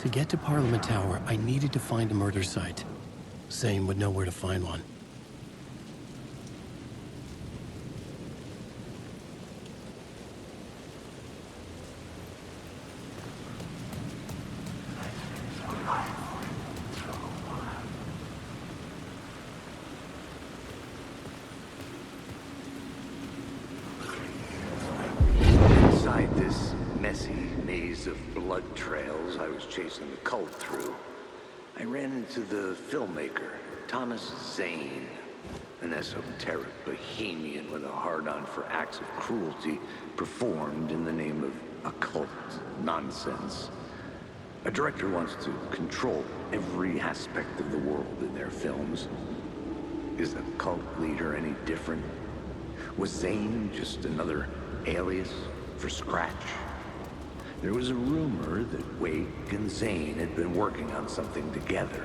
To get to Parliament Tower, I needed to find a murder site. Zane would know where to find one. Inside this messy maze of blood trails I was chasing the cult through, I ran into the filmmaker, Thomas Zane, an esoteric bohemian with a hard-on for acts of cruelty performed in the name of occult nonsense. A director wants to control every aspect of the world in their films. Is a cult leader any different? Was Zane just another alias for Scratch? There was a rumor that Wake and Zane had been working on something together.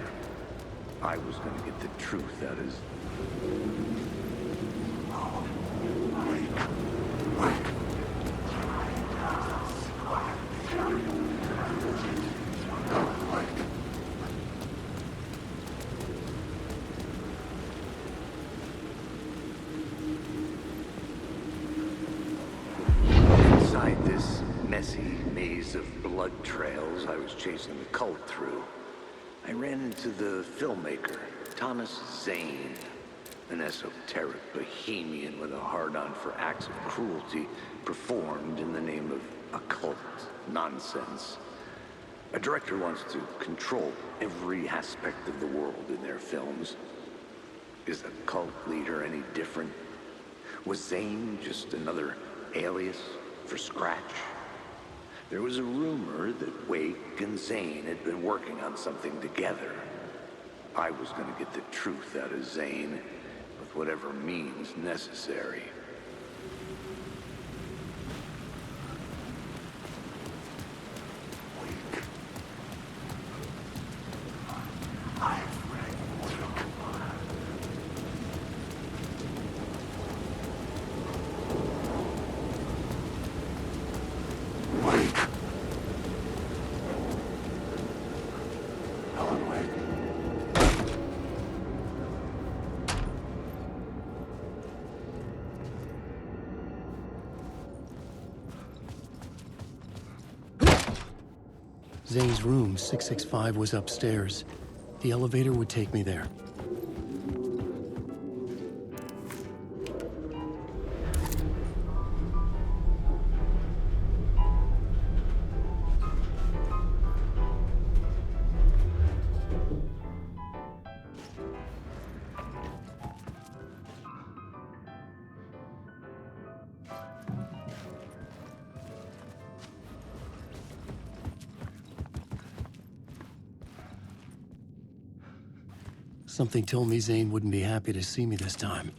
I was going to get the truth out of... Inside this messy maze of blood trails I was chasing the cult through, I ran into the filmmaker, Thomas Zane, an esoteric bohemian with a hard-on for acts of cruelty performed in the name of occult nonsense. A director wants to control every aspect of the world in their films. Is a cult leader any different? Was Zane just another alias for Scratch? There was a rumor that Wake and Zane had been working on something together. I was going to get the truth out of Zane with whatever means necessary. Zane's room, 665, was upstairs. The elevator would take me there. Something told me Zane wouldn't be happy to see me this time.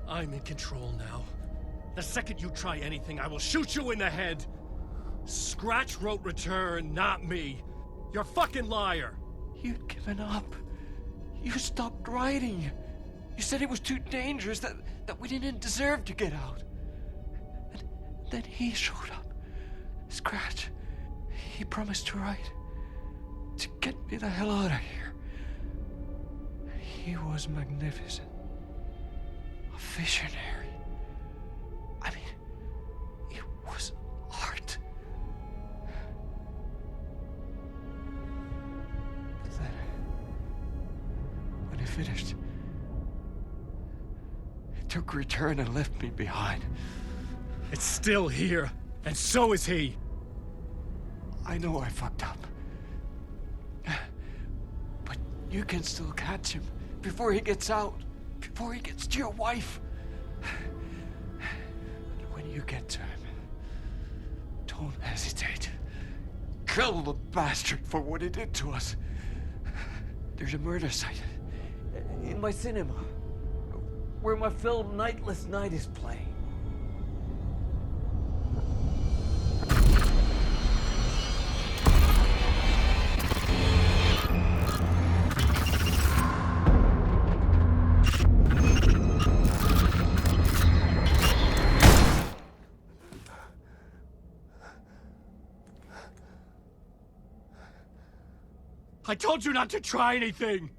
I'm in control now. The second you try anything, I will shoot you in the head! Scratch wrote Return, not me. You're a fucking liar! You'd given up. You stopped writing. You said it was too dangerous, that we didn't deserve to get out. And then he showed up. Scratch. He promised to write. To get me the hell out of here. He was magnificent. A visionary. I mean, it was art. Then, when he finished, he took Return and left me behind. It's still here, and so is he. I know I fucked up. But you can still catch him before he gets out, before he gets to your wife. And when you get to him, don't hesitate. Kill the bastard for what he did to us. There's a murder site in my cinema where my film Nightless Night is playing. I told you not to try anything!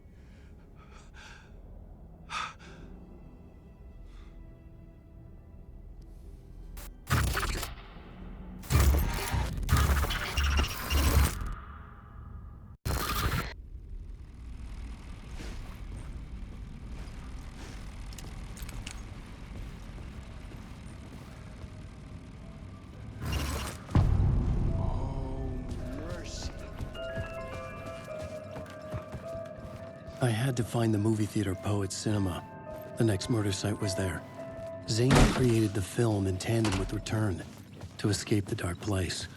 I had to find the movie theater Poet Cinema. The next murder site was there. Zane created the film in tandem with Return to escape the dark place.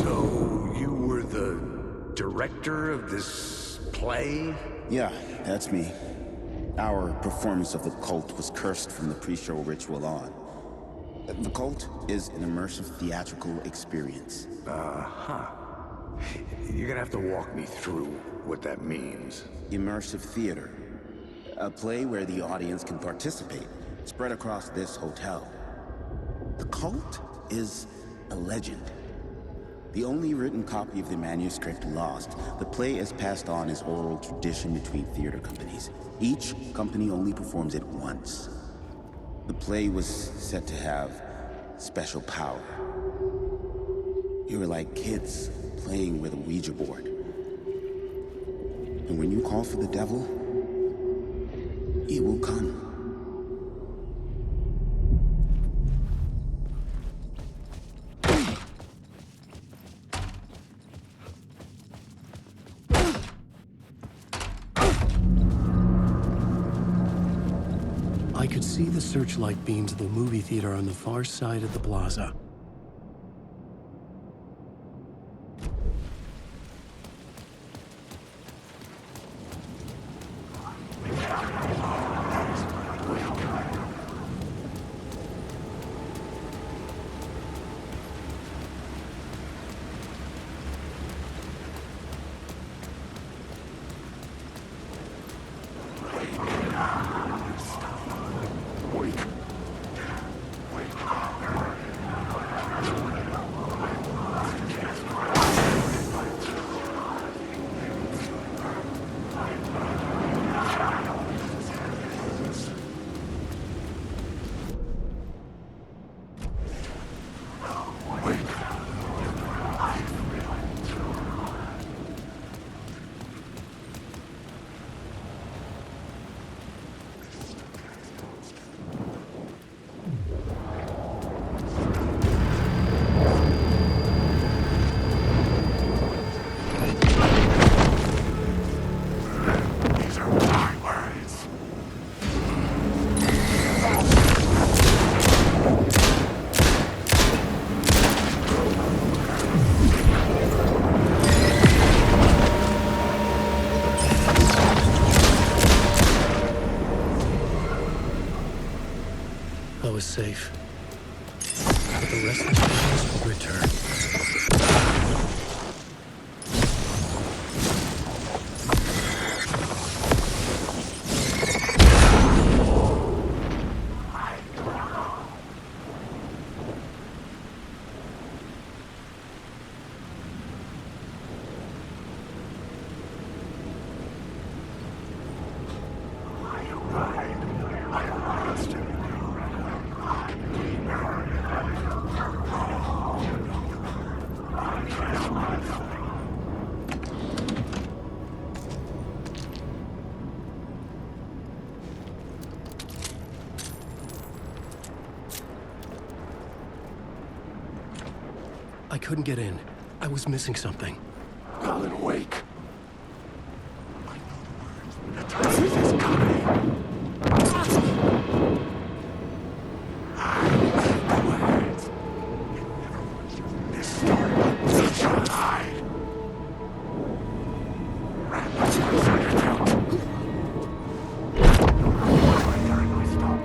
So, you were the director of this play? Yeah, that's me. Our performance of The Cult was cursed from the pre-show ritual on. The Cult is an immersive theatrical experience. Uh-huh. You're gonna have to walk me through what that means. Immersive theater. A play where the audience can participate, spread across this hotel. The Cult is a legend. The only written copy of the manuscript lost, the play is passed on as oral tradition between theater companies. Each company only performs it once. The play was said to have special power. You were like kids playing with a Ouija board. And when you call for the devil, he will come. I could see the searchlight beams of the movie theater on the far side of the plaza. I was safe. But the rest of the things would return. I couldn't get in. I was missing something. Well, then wake. I know the words. The time is coming. I know the words. It never was this story. Such a lie. Randall's my second out. Every time I stop.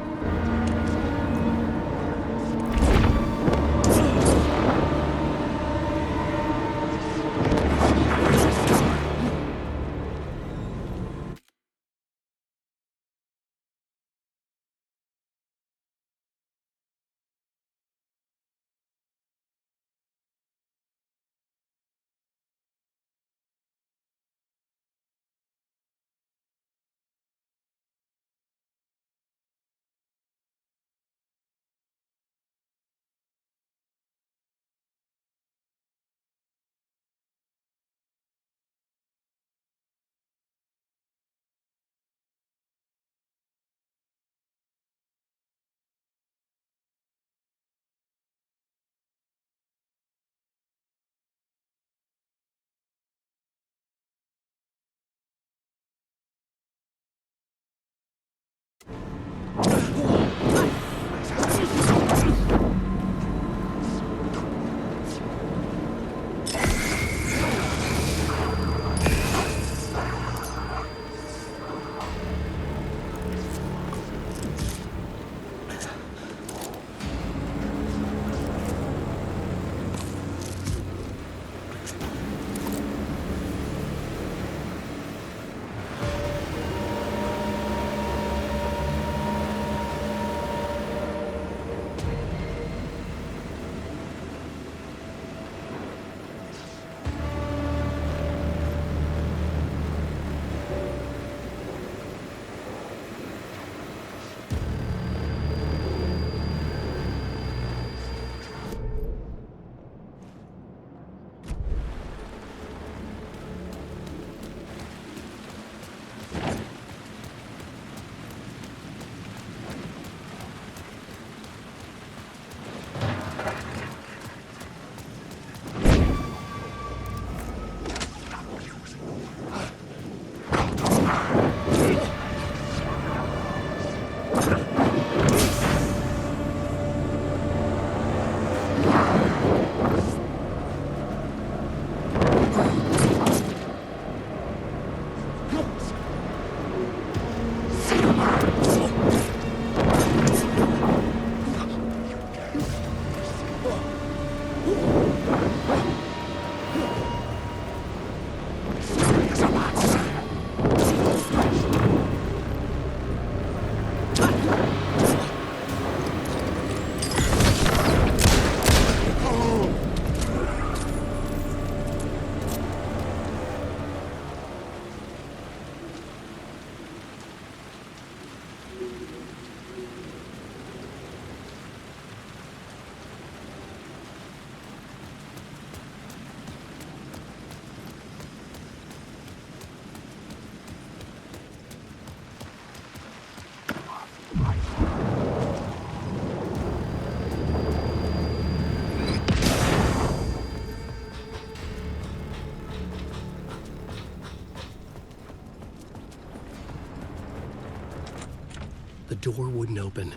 The door wouldn't open.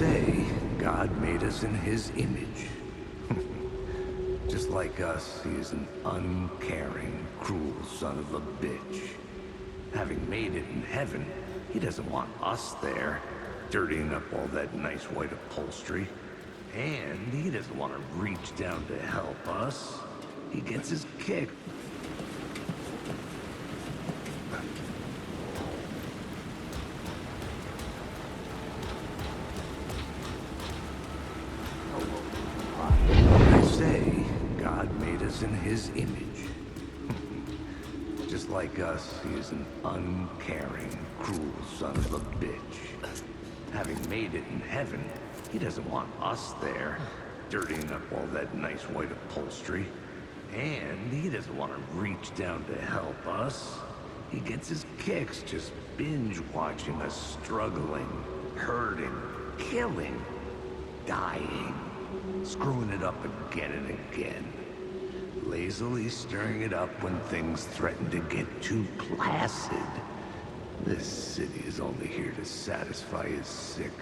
say God made us in his image. Just like us, he is an uncaring, cruel son of a bitch. Having made it in heaven, he doesn't want us there, dirtying up all that nice white upholstery. And he doesn't want to reach down to help us. He gets his kick. I say, God made us in his image. Just like us, he is an uncaring, cruel son of a bitch. Having made it in heaven, he doesn't want us there, dirtying up all that nice white upholstery. And he doesn't want to reach down to help us. He gets his kicks just binge watching us struggling, hurting, killing, dying, screwing it up again and again. Lazily stirring it up when things threaten to get too placid. This city is only here to satisfy his sick,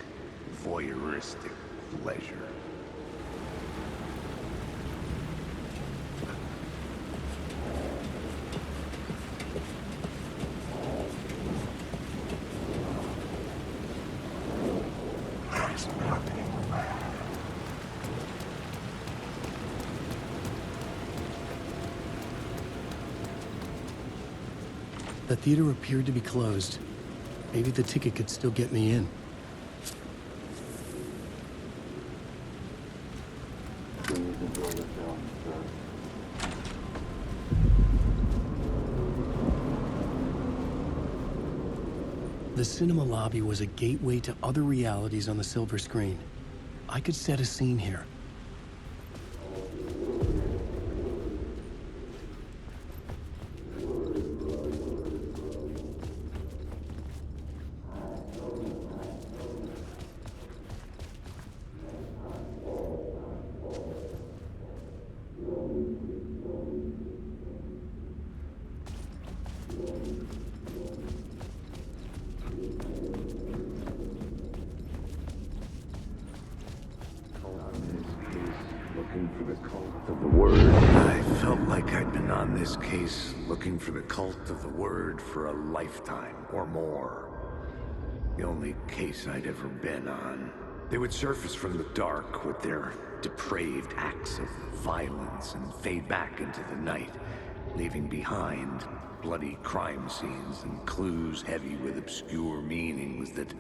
voyeuristic pleasure. There's nothing. The theater appeared to be closed. Maybe the ticket could still get me in. The cinema lobby was a gateway to other realities on the silver screen. I could set a scene here. Looking for the cult of the word. I felt like I'd been on this case looking for the cult of the word for a lifetime or more. The only case I'd ever been on. They would surface from the dark with their depraved acts of violence and fade back into the night, leaving behind bloody crime scenes and clues heavy with obscure meanings that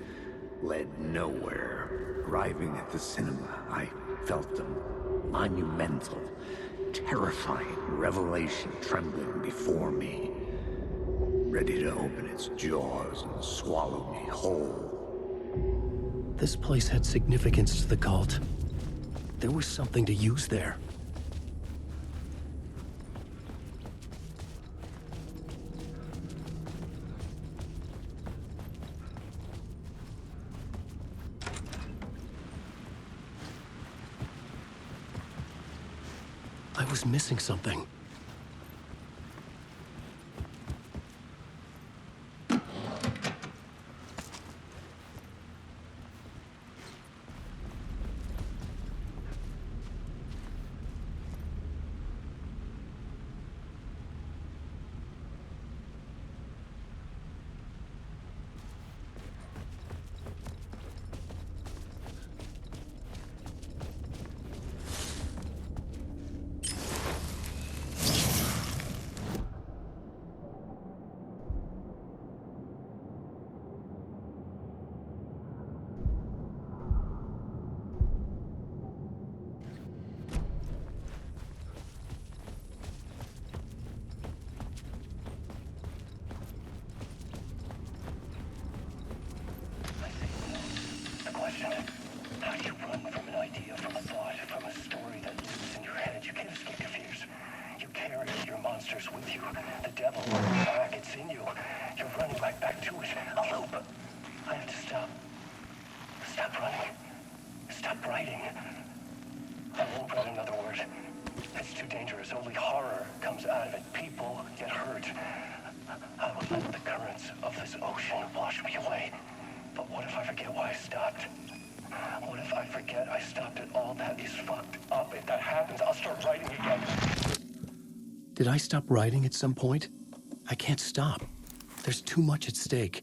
led nowhere. Arriving at the cinema, I felt them. Monumental, terrifying revelation trembling before me, ready to open its jaws and swallow me whole. This place had significance to the cult. There was something to use there. I was missing something. How do you run from an idea, from a thought, from a story that lives in your head? You can't escape your fears. You carry your monsters with you. The devil on your back, it's in you. You're running right back to it. A loop. I have to stop. Stop running. Stop writing. I won't write another word. It's too dangerous. Only horror comes out of it. People get hurt. I will let the currents of this ocean wash me away. But what if I forget why I stopped? What forget I stopped it all. That is fucked up. If that happens, I'll start writing again. Did I stop writing at some point? I can't stop. There's too much at stake.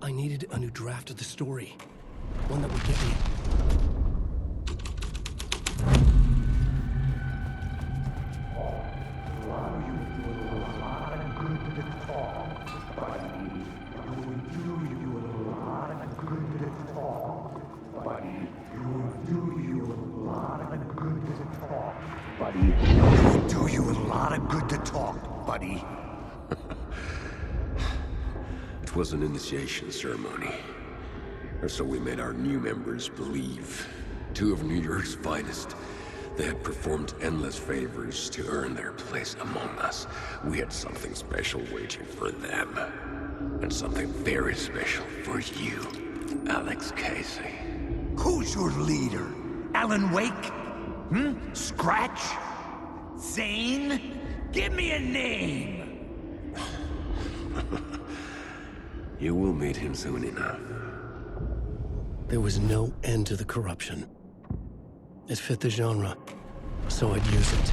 I needed a new draft of the story. One that would get me... Do you a lot of good to talk, buddy. It was an initiation ceremony. Or so we made our new members believe. Two of New York's finest. They had performed endless favors to earn their place among us. We had something special waiting for them. And something very special for you, Alex Casey. Who's your leader? Alan Wake? Scratch? Zane? Give me a name! You will meet him soon enough. There was no end to the corruption. It fit the genre, so I'd use it.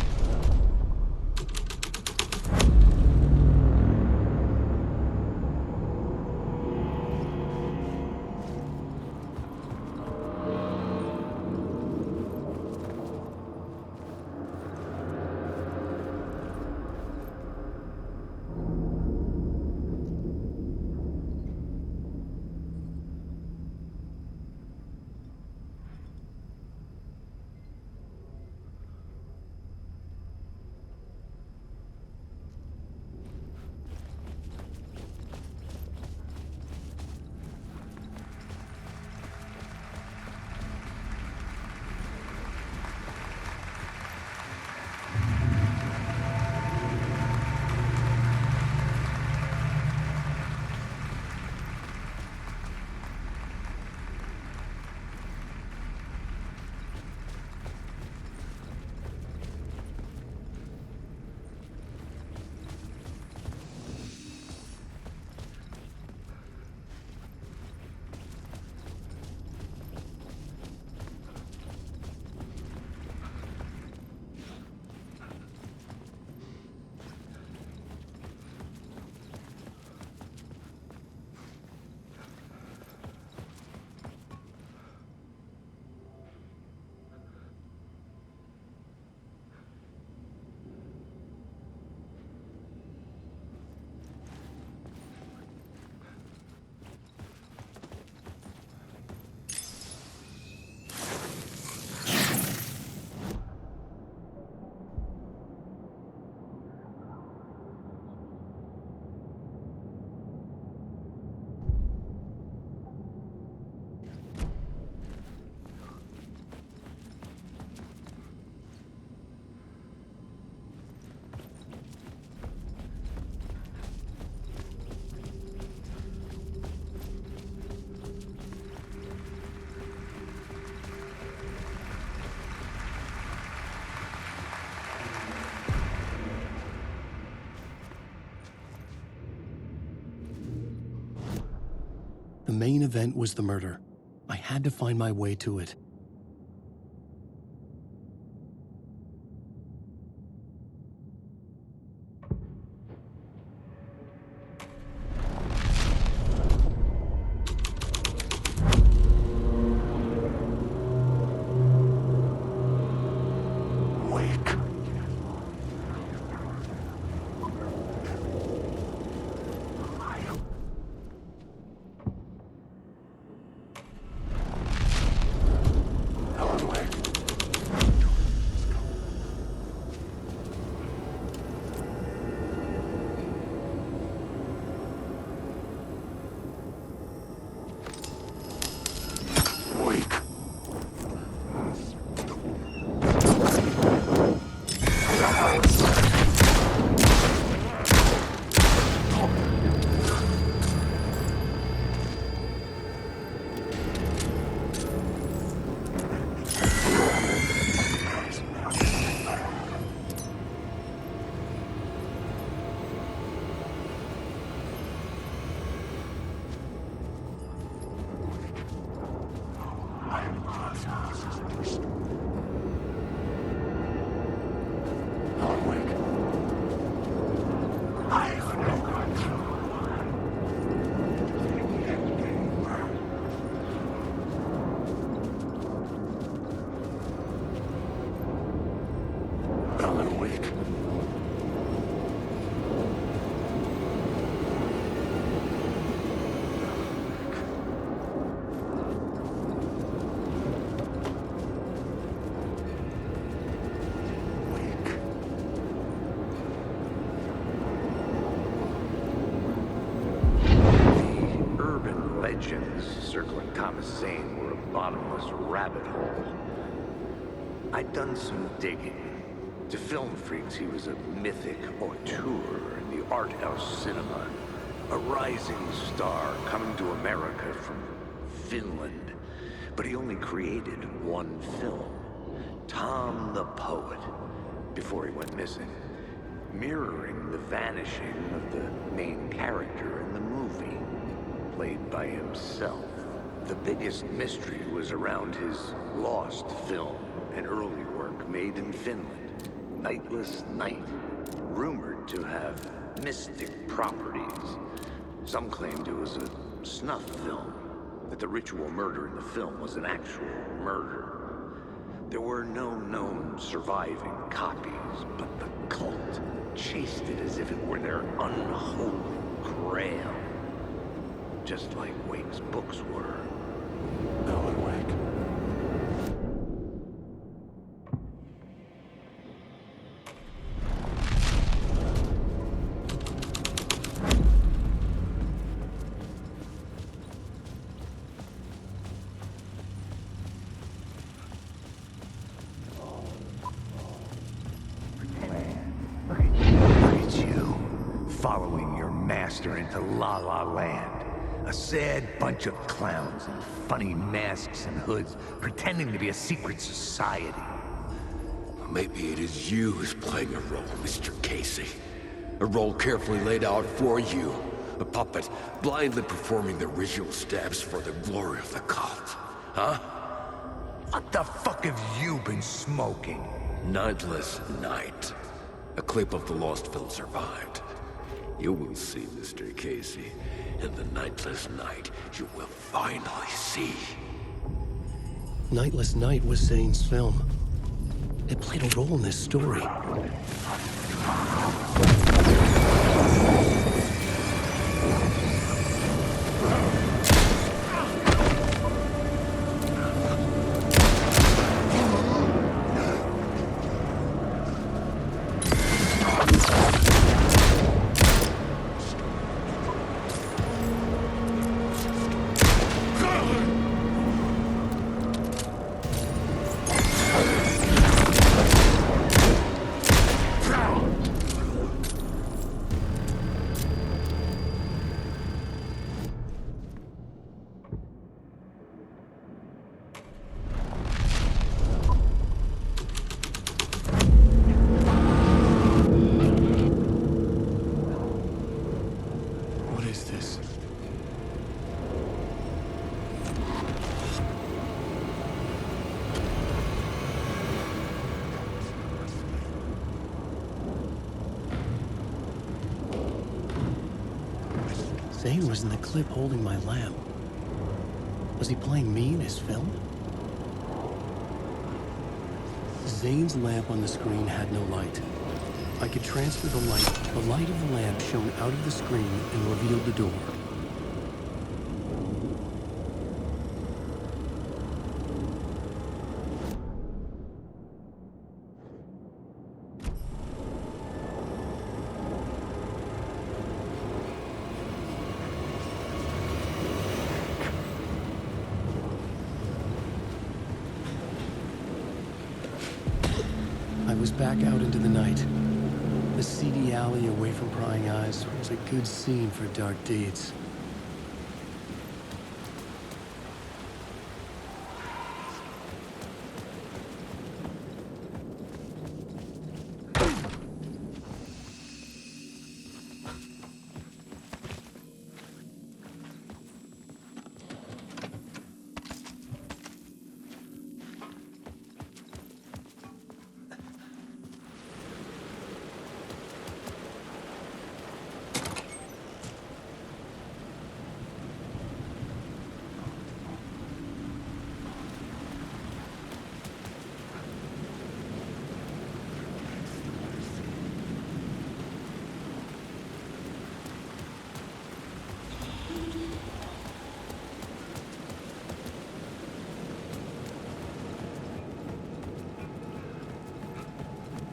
main event was the murder. I had to find my way to it. Wake. Helen, wake. Wake. Helen, wake. I have no control. Helen, wake. Wake. The urban legends circling Thomas Zane were a bottomless rabbit hole. I'd done some digging. To film freaks, he was a mythic auteur in the art house cinema. A rising star coming to America from Finland. But he only created one film, Tom the Poet, before he went missing. Mirroring the vanishing of the main character in the movie, played by himself. The biggest mystery was around his lost film, an early work made in Finland, Nightless Night, rumored to have mystic properties. Some claimed it was a snuff film, that the ritual murder in the film was an actual murder. There were no known surviving copies, but the cult chased it as if it were their unholy grail. Just like Wake's books were. Helen, wake. Look at you, following your master into La La Land. A sad bunch of clowns in funny masks and hoods, pretending to be a secret society. Maybe it is you who's playing a role, Mr. Casey. A role carefully laid out for you. A puppet blindly performing the ritual steps for the glory of the cult. Huh? What the fuck have you been smoking? Nightless Night. A clip of the lost film survived. You will see, Mr. Casey. In the Nightless Night, you will finally see. Nightless Night was Zane's film. It played a role in this story. Zane was in the clip holding my lamp. Was he playing me in his film? Zane's lamp on the screen had no light. I could transfer the light. The light of the lamp shone out of the screen and revealed the door. I was back out into the night. The seedy alley away from prying eyes was a good scene for dark deeds.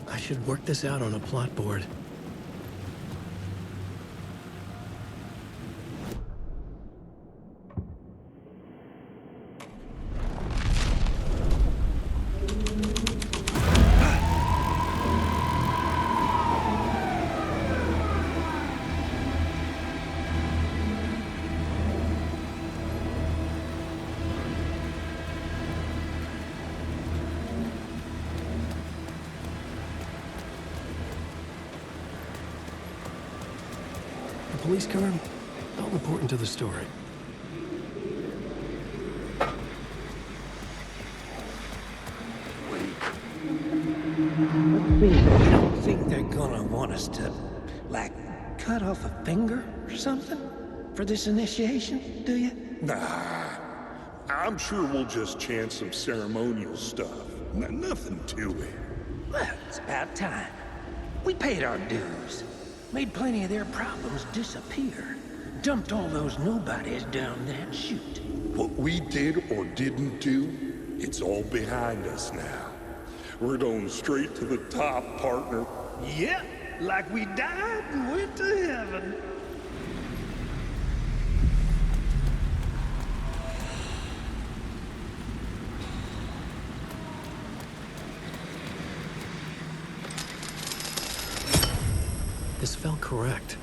I should work this out on a plot board. Police car, not important to the story. You don't think they're gonna want us to, like, cut off a finger or something for this initiation, do you? Nah, I'm sure we'll just chant some ceremonial stuff. Nothing to it. Well, it's about time. We paid our dues. Made plenty of their problems disappear. Dumped all those nobodies down that chute. What we did or didn't do, it's all behind us now. We're going straight to the top, partner. Yep, like we died and went to heaven. This felt correct.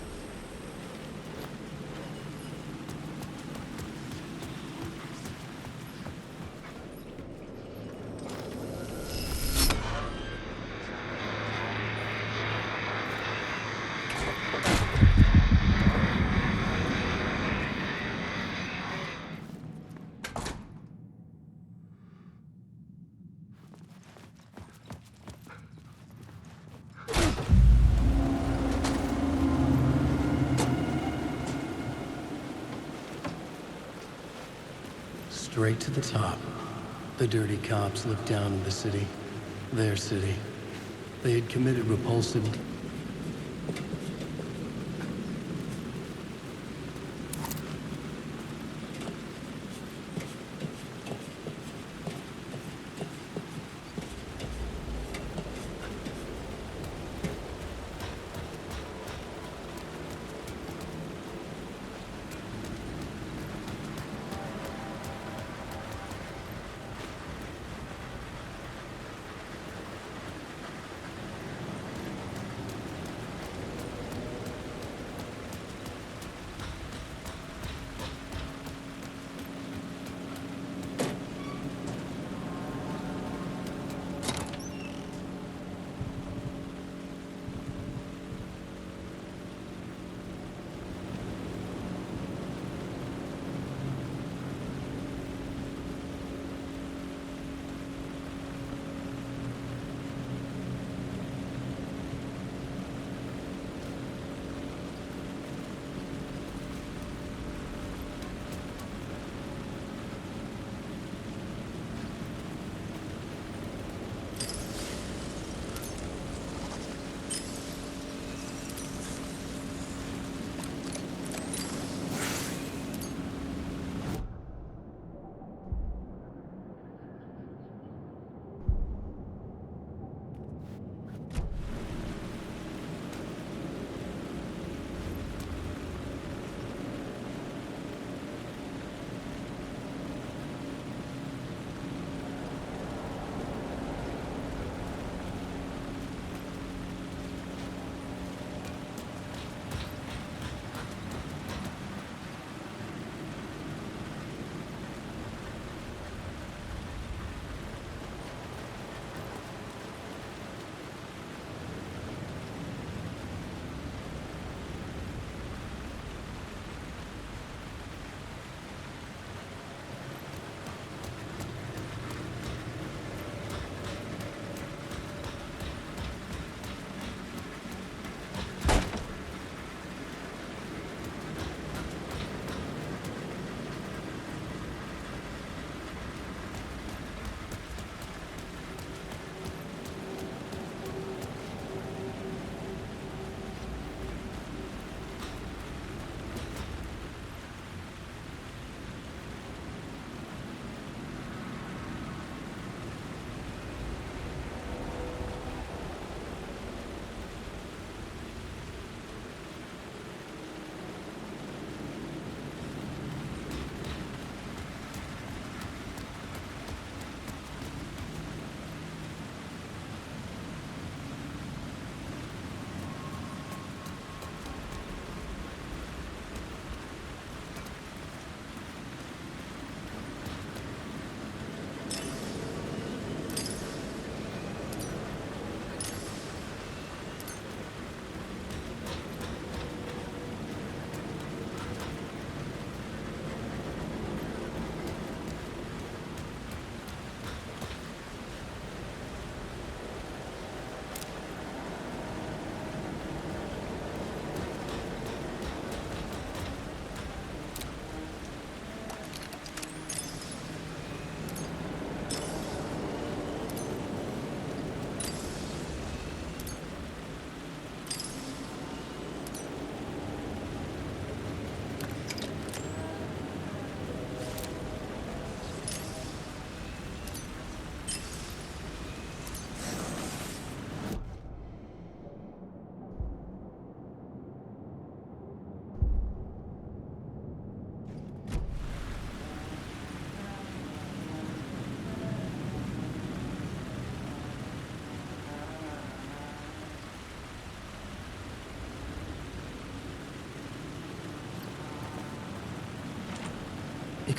Straight to the top. The dirty cops looked down on the city. Their city. They had committed repulsive...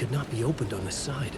could not be opened on this side.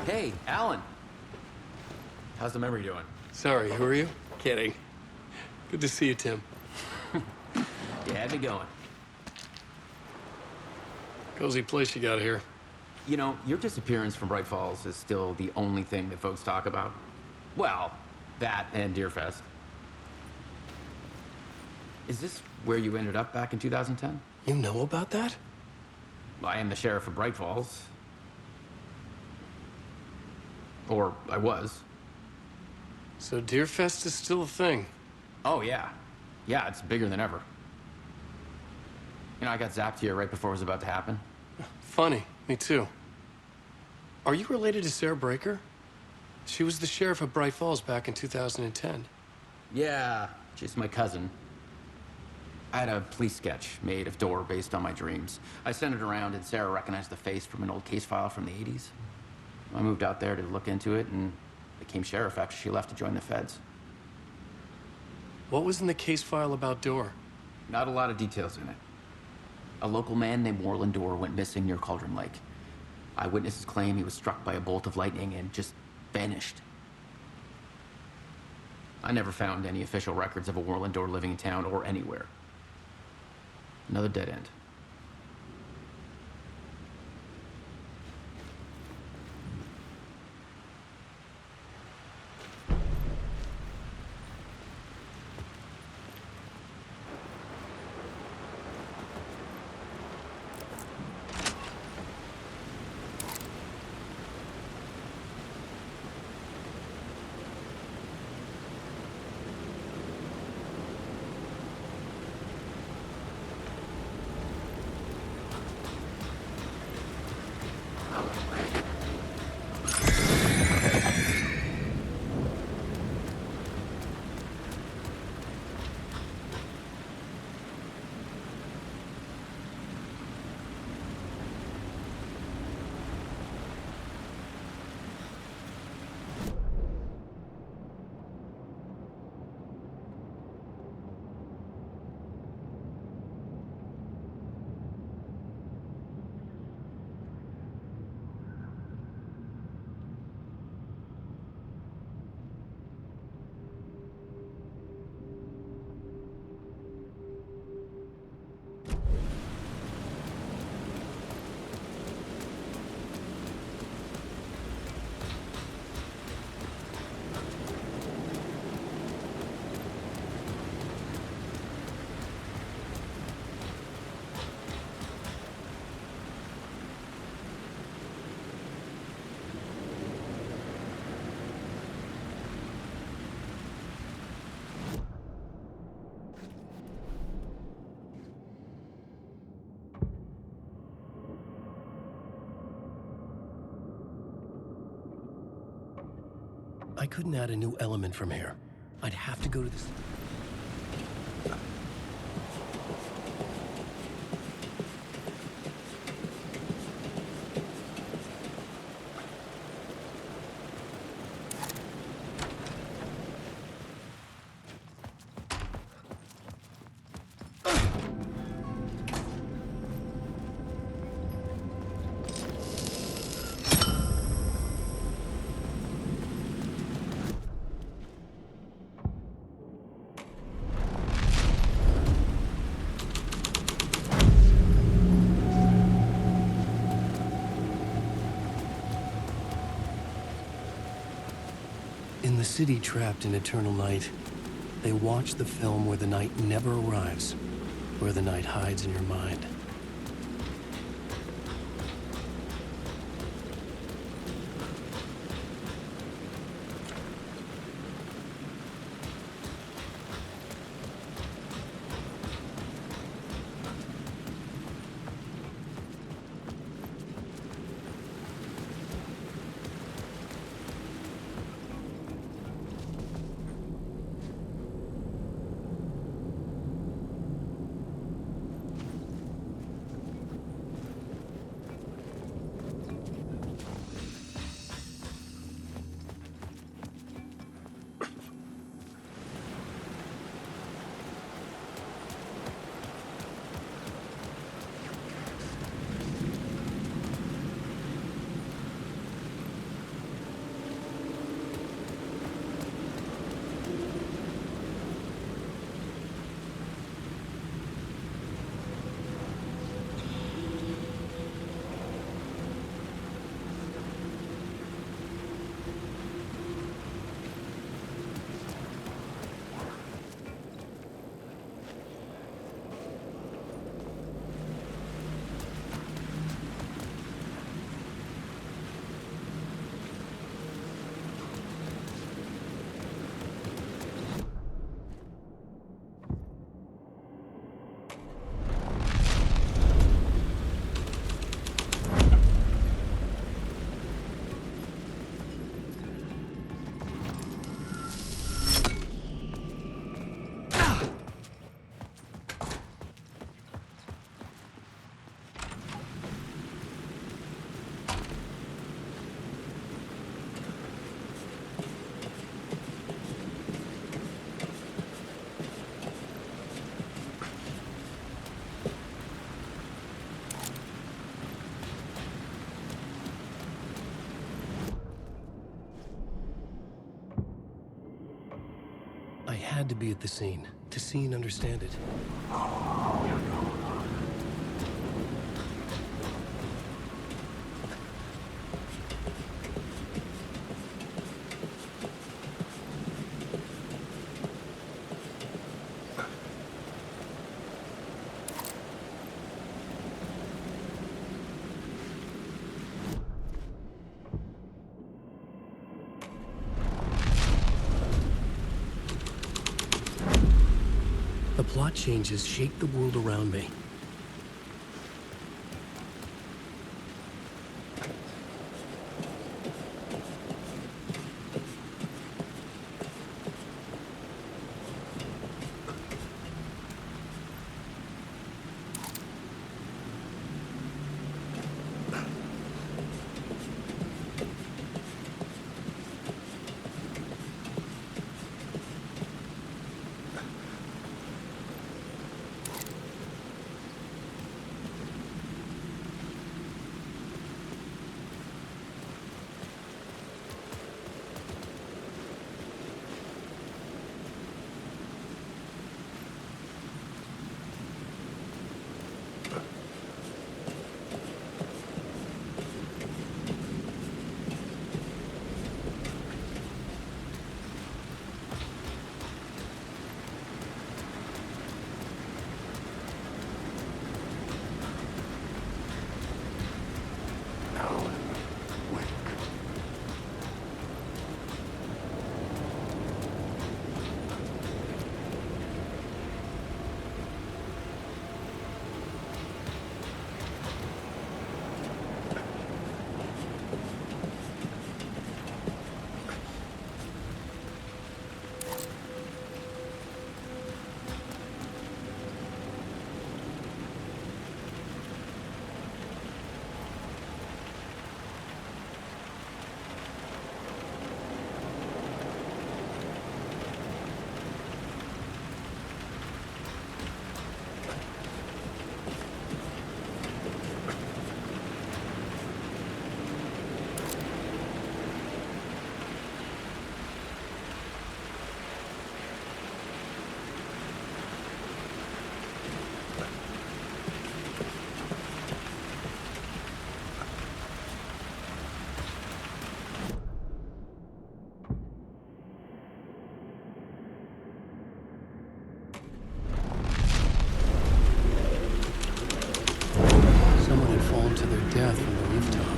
Hey, Alan. How's the memory doing? Sorry, who are you? Kidding. Good to see you, Tim. You had me going. Cozy place you got here. You know, your disappearance from Bright Falls is still the only thing that folks talk about. Well, that and Deerfest. Is this where you ended up back in 2010? You know about that? I am the sheriff of Bright Falls. Or I was. So Deerfest is still a thing? Oh, yeah. Yeah, it's bigger than ever. You know, I got zapped here right before it was about to happen. Funny, me too. Are you related to Sarah Breaker? She was the sheriff of Bright Falls back in 2010. Yeah, she's my cousin. I had a police sketch made of Door based on my dreams. I sent it around and Sarah recognized the face from an old case file from the 80s. I moved out there to look into it and became sheriff after she left to join the feds. What was in the case file about Door? Not a lot of details in it. A local man named Warland Door went missing near Cauldron Lake. Eyewitnesses claim he was struck by a bolt of lightning and just vanished. I never found any official records of a Warland Door living in town or anywhere. Another dead end. I couldn't add a new element from here. I'd have to go to this... In the city trapped in eternal night, they watch the film where the night never arrives, where the night hides in your mind. had to be at the scene to see and understand it. The plot changes shape the world around me. To their death from the rooftop.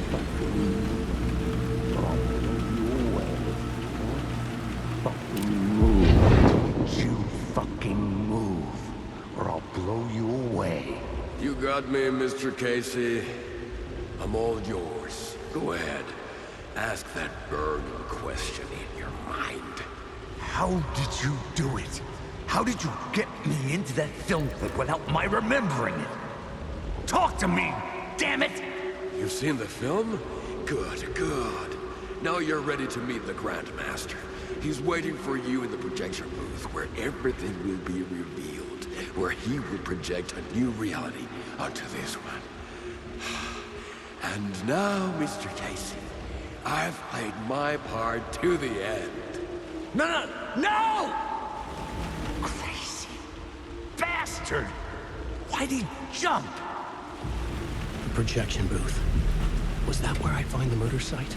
You fucking move, or I'll blow you away. You got me, Mr. Casey. I'm all yours. Go ahead. Ask that burning question in your mind. How did you do it? How did you get me into that film clip without my remembering it? Talk to me, damn it! You've seen the film? Good, good. Now you're ready to meet the Grandmaster. He's waiting for you in the projection booth where everything will be revealed, where he will project a new reality onto this one. And now, Mr. Casey, I've played my part to the end. No! Crazy bastard! Why'd he jump? The projection booth. Was that where I'd find the murder site?